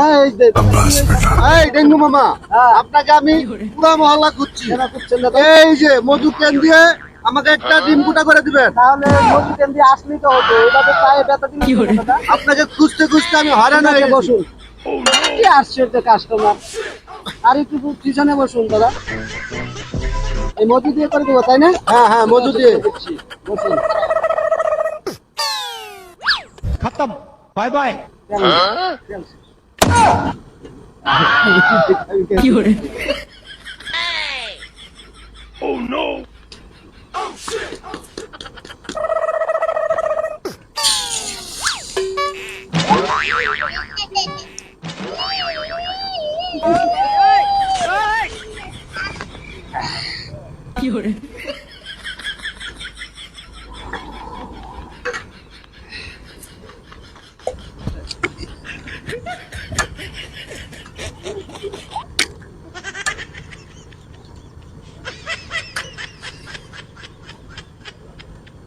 এই যে এই ডেঙ্গু মামা, আপনাকে আমি পুরা মহল্লা খুঁজছি। এই যে মধু কেন দিয়ে আমাকে একটা ডিম ফুটা করে দিবেন। তাহলে মধু কেন দিয়ে আসলেই তো হতো, এভাবে পায়ে ব্যথা দিলে কি হবে দাদা? আপনাকে খুঁজতে খুঁজতে আমি হয়রান হয়ে গেছি। বসুন, কি আশ্চর্য কাস্টমার। আর একটু পিছনে বসুন দাদা, এই মধু দিয়ে করে দেবো তাই না? হ্যাঁ হ্যাঁ, মধু দিয়ে। বসুন। खत्म bye bye Oh no! Oh shit!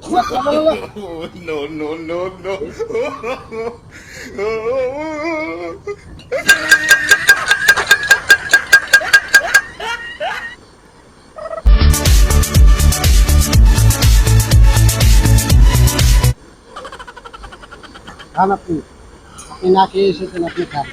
Oh, no, no, no, no. খান আপনি, আপনি না খেয়ে এসেছেন, আপনি খান।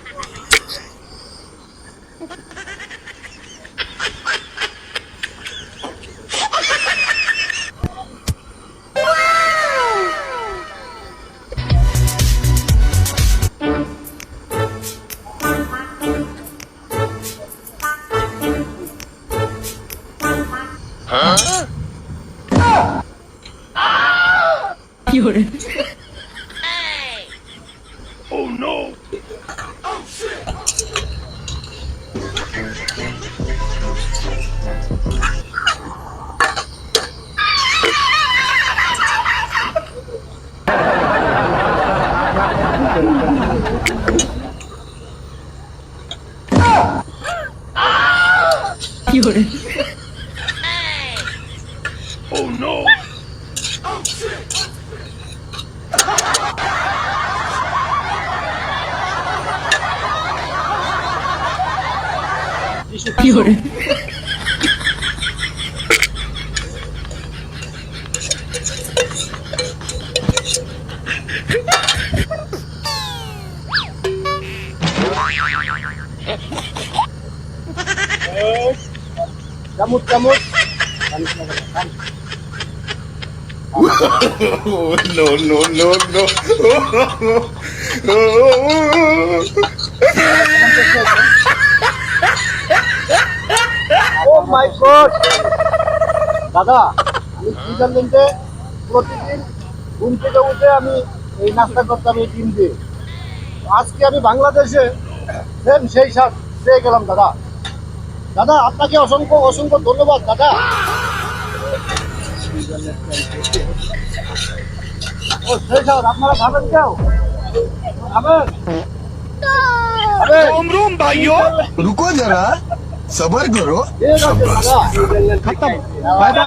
Oh no! Oh shit! Oh no! Oh shit! চামচ চামচ। Oh no, no, no, no. ও মাই গড দাদা, আমি সুইজারল্যান্ডে প্রতিদিন ঘুম থেকে উঠে আমি এই নাস্তা করতাম এই ডিম দিয়ে। আজকে আমি বাংলাদেশে সেম সেই স্বাদ পেয়ে গেলাম দাদা। দাদা আপনাকে অসংখ্য অসংখ্য ধন্যবাদ দাদা। ও সেই স্বাদ আপনারা খাবেন কেউ? খাবেন? रोम रोम भाइयों रुको जरा सबर करो ঠিক আছে দাদা। खत्म बाय बाय